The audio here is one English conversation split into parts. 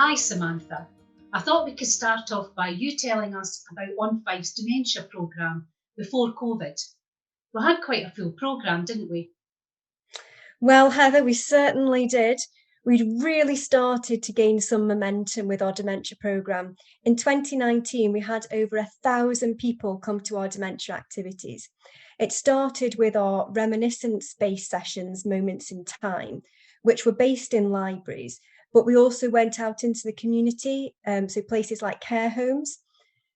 Hi Samantha, I thought we could start off by you telling us about OnFife's dementia programme before COVID. We had quite a full programme, didn't we? Well, Heather, we certainly did. We'd really started to gain some momentum with our dementia programme. In 2019, we had over 1,000 people come to our dementia activities. It started with our reminiscence-based sessions, Moments in Time, which were based in libraries, but we also went out into the community, so places like care homes.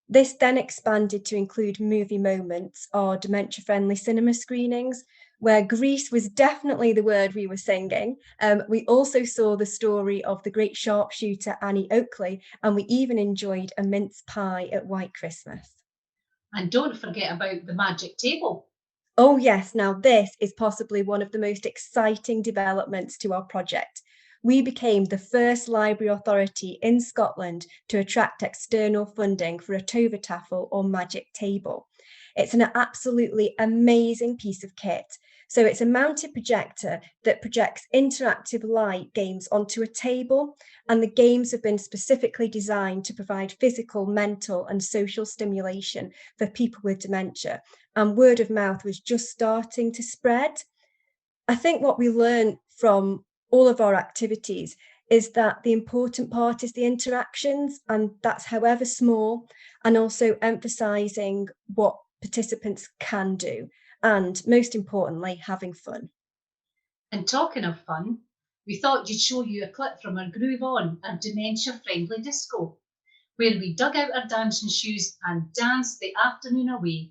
This then expanded to include movie moments or dementia-friendly cinema screenings, where Greece was definitely the word we were singing. We also saw the story of the great sharpshooter Annie Oakley, and we even enjoyed a mince pie at White Christmas. And don't forget about the magic table. Oh yes, now this is possibly one of the most exciting developments to our project. We became the first library authority in Scotland to attract external funding for a Tovertaffel or magic table. It's an absolutely amazing piece of kit. So it's a mounted projector that projects interactive light games onto a table, and the games have been specifically designed to provide physical, mental, and social stimulation for people with dementia. And word of mouth was just starting to spread. I think what we learned from all of our activities is that the important part is the interactions, and that's however small, and also emphasising what participants can do, and most importantly, having fun. And talking of fun, we thought you'd show you a clip from our Groove On, our dementia-friendly disco, where we dug out our dancing shoes and danced the afternoon away.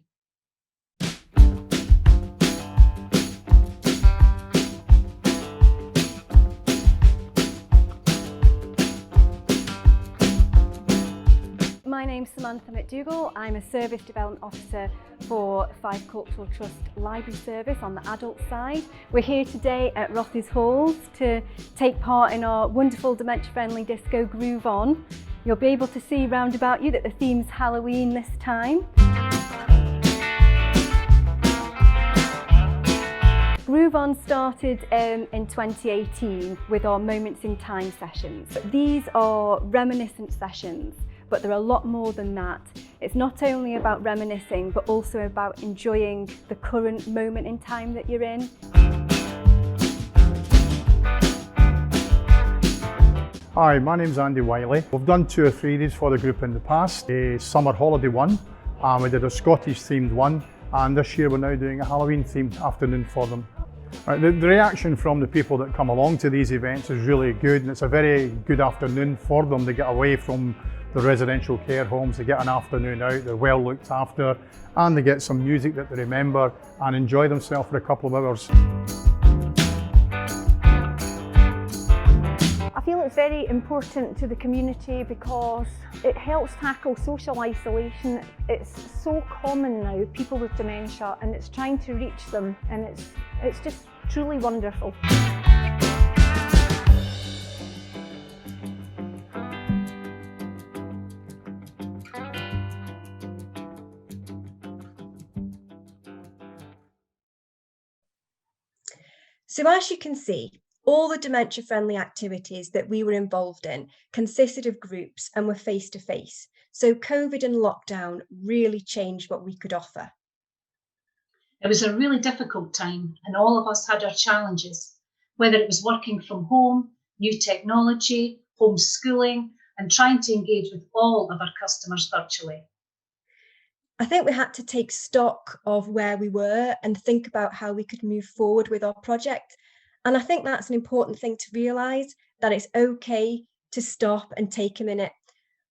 My name's Samantha MacDougall. I'm a Service Development Officer for Fife Cultural Trust Library Service on the adult side. We're here today at Rothes Halls to take part in our wonderful dementia-friendly disco Groove On. You'll be able to see round about you that the theme's Halloween this time. Groove On started in 2018 with our Moments in Time sessions. These are reminiscent sessions, but there are a lot more than that. It's not only about reminiscing, but also about enjoying the current moment in time that you're in. Hi, my name's Andy Wiley. We've done 2 or 3 of these for the group in the past. A summer holiday one, and we did a Scottish themed one, and this year we're now doing a Halloween themed afternoon for them. The reaction from the people that come along to these events is really good, and it's a very good afternoon for them. They get away from the residential care homes, they get an afternoon out, they're well looked after, and they get some music that they remember and enjoy themselves for a couple of hours. I feel it's very important to the community because it helps tackle social isolation. It's so common now, people with dementia, and it's trying to reach them, and it's just truly wonderful. So as you can see, all the dementia-friendly activities that we were involved in consisted of groups and were face-to-face. So COVID and lockdown really changed what we could offer. It was a really difficult time, and all of us had our challenges, whether it was working from home, new technology, homeschooling, and trying to engage with all of our customers virtually. I think we had to take stock of where we were and think about how we could move forward with our project. And I think that's an important thing to realise, that it's okay to stop and take a minute.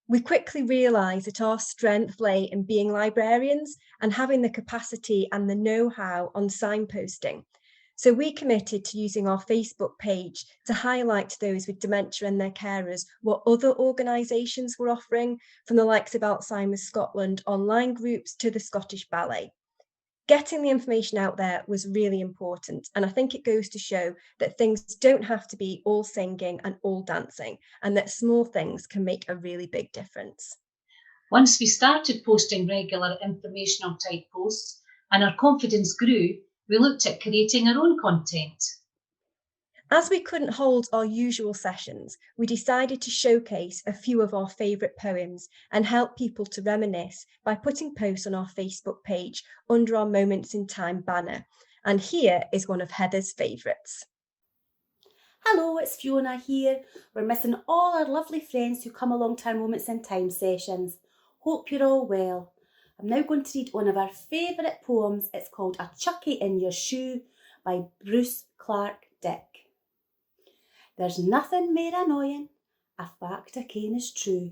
We quickly realised that our strength lay in being librarians and having the capacity and the know-how on signposting. So we committed to using our Facebook page to highlight to those with dementia and their carers what other organisations were offering, from the likes of Alzheimer's Scotland online groups to the Scottish Ballet. Getting the information out there was really important, and I think it goes to show that things don't have to be all singing and all dancing, and that small things can make a really big difference. Once we started posting regular informational type posts and our confidence grew, we looked at creating our own content. As we couldn't hold our usual sessions, we decided to showcase a few of our favourite poems and help people to reminisce by putting posts on our Facebook page under our Moments in Time banner. And here is one of Heather's favourites. Hello, it's Fiona here. We're missing all our lovely friends who come along to our Moments in Time sessions. Hope you're all well. I'm now going to read one of our favourite poems. It's called A Chuckie in Your Shoe by Bruce Clark Dick. There's nothing mair annoying, a fact I ken is true,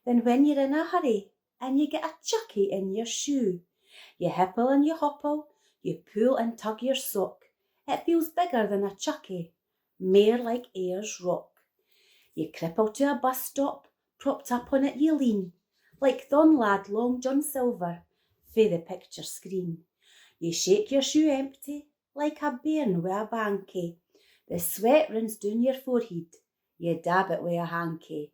than when you're in a hurry and you get a chuckie in your shoe. You hipple and you hopple, you pull and tug your sock. It feels bigger than a chuckie, mair like Ayers Rock. You cripple to a bus stop, propped up on it you lean, like thon lad Long John Silver, fae the picture screen. You shake your shoe empty, like a bairn wi' a banky. The sweat runs down your forehead, you dab it wi' a hanky.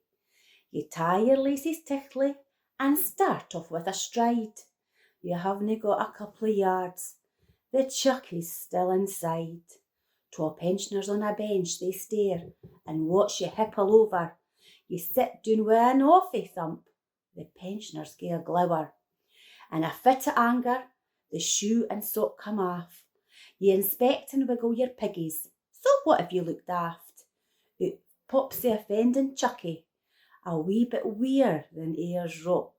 You tie your laces tichtly and start off with a stride. You havena got a couple of yards, the chuckie's still inside. Twa pensioners on a bench they stare and watch you hipple over. You sit down wi' an awfy thump, the pensioners gie a glower. In a fit of anger, the shoe and sock come off. You inspect and wiggle your piggies. So what if you look daft? Out pops the offending chuckie, a wee bit weir than Ayers Rock.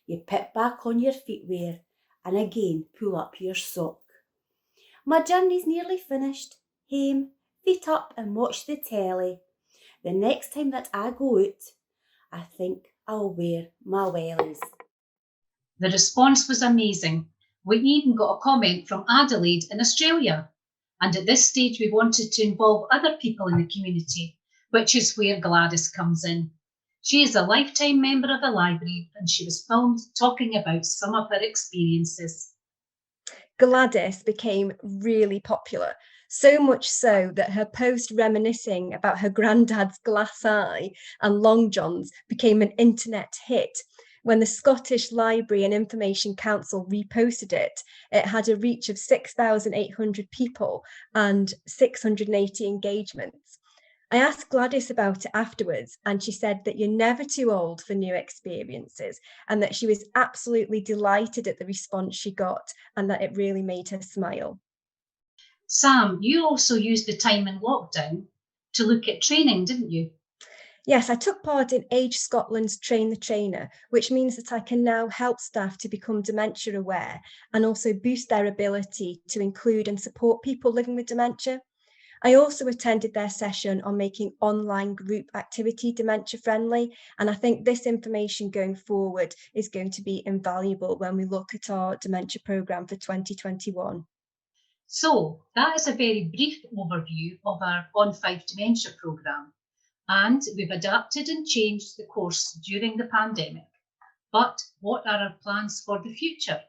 You pip back on your feetwear and again pull up your sock. My journey's nearly finished. Hame, feet up and watch the telly. The next time that I go out, I think I'll wear my wellies. The response was amazing. We even got a comment from Adelaide in Australia. And at this stage, we wanted to involve other people in the community, which is where Gladys comes in. She is a lifetime member of the library and she was filmed talking about some of her experiences. Gladys became really popular, so much so that her post reminiscing about her granddad's glass eye and long johns became an internet hit. When the Scottish Library and Information Council reposted it, it had a reach of 6,800 people and 680 engagements. I asked Gladys about it afterwards, and she said that you're never too old for new experiences and that she was absolutely delighted at the response she got and that it really made her smile. Sam, you also used the time in lockdown to look at training, didn't you? Yes, I took part in Age Scotland's Train the Trainer, which means that I can now help staff to become dementia aware and also boost their ability to include and support people living with dementia. I also attended their session on making online group activity dementia friendly, and I think this information going forward is going to be invaluable when we look at our dementia programme for 2021. So that is a very brief overview of our OnFife Dementia programme. And we've adapted and changed the course during the pandemic. But what are our plans for the future?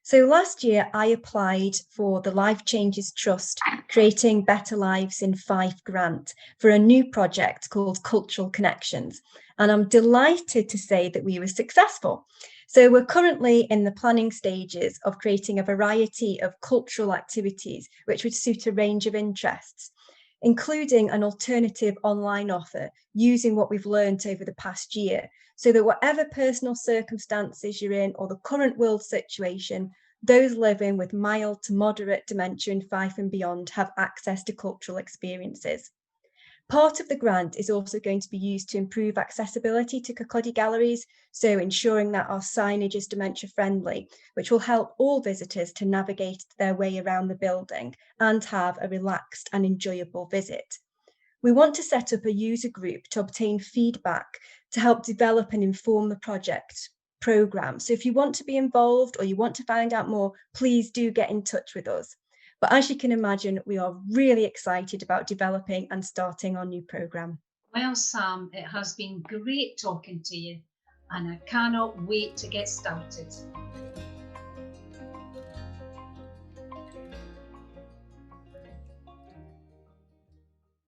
So last year I applied for the Life Changes Trust Creating Better Lives in Fife grant for a new project called Cultural Connections. And I'm delighted to say that we were successful. So we're currently in the planning stages of creating a variety of cultural activities which would suit a range of interests, including an alternative online offer using what we've learned over the past year, so that whatever personal circumstances you're in or the current world situation, those living with mild to moderate dementia in Fife and beyond have access to cultural experiences. Part of the grant is also going to be used to improve accessibility to Kirkcaldy galleries, so ensuring that our signage is dementia friendly, which will help all visitors to navigate their way around the building and have a relaxed and enjoyable visit. We want to set up a user group to obtain feedback to help develop and inform the project programme. So if you want to be involved or you want to find out more, please do get in touch with us. But as you can imagine, we are really excited about developing and starting our new programme. Well, Sam, it has been great talking to you, and I cannot wait to get started.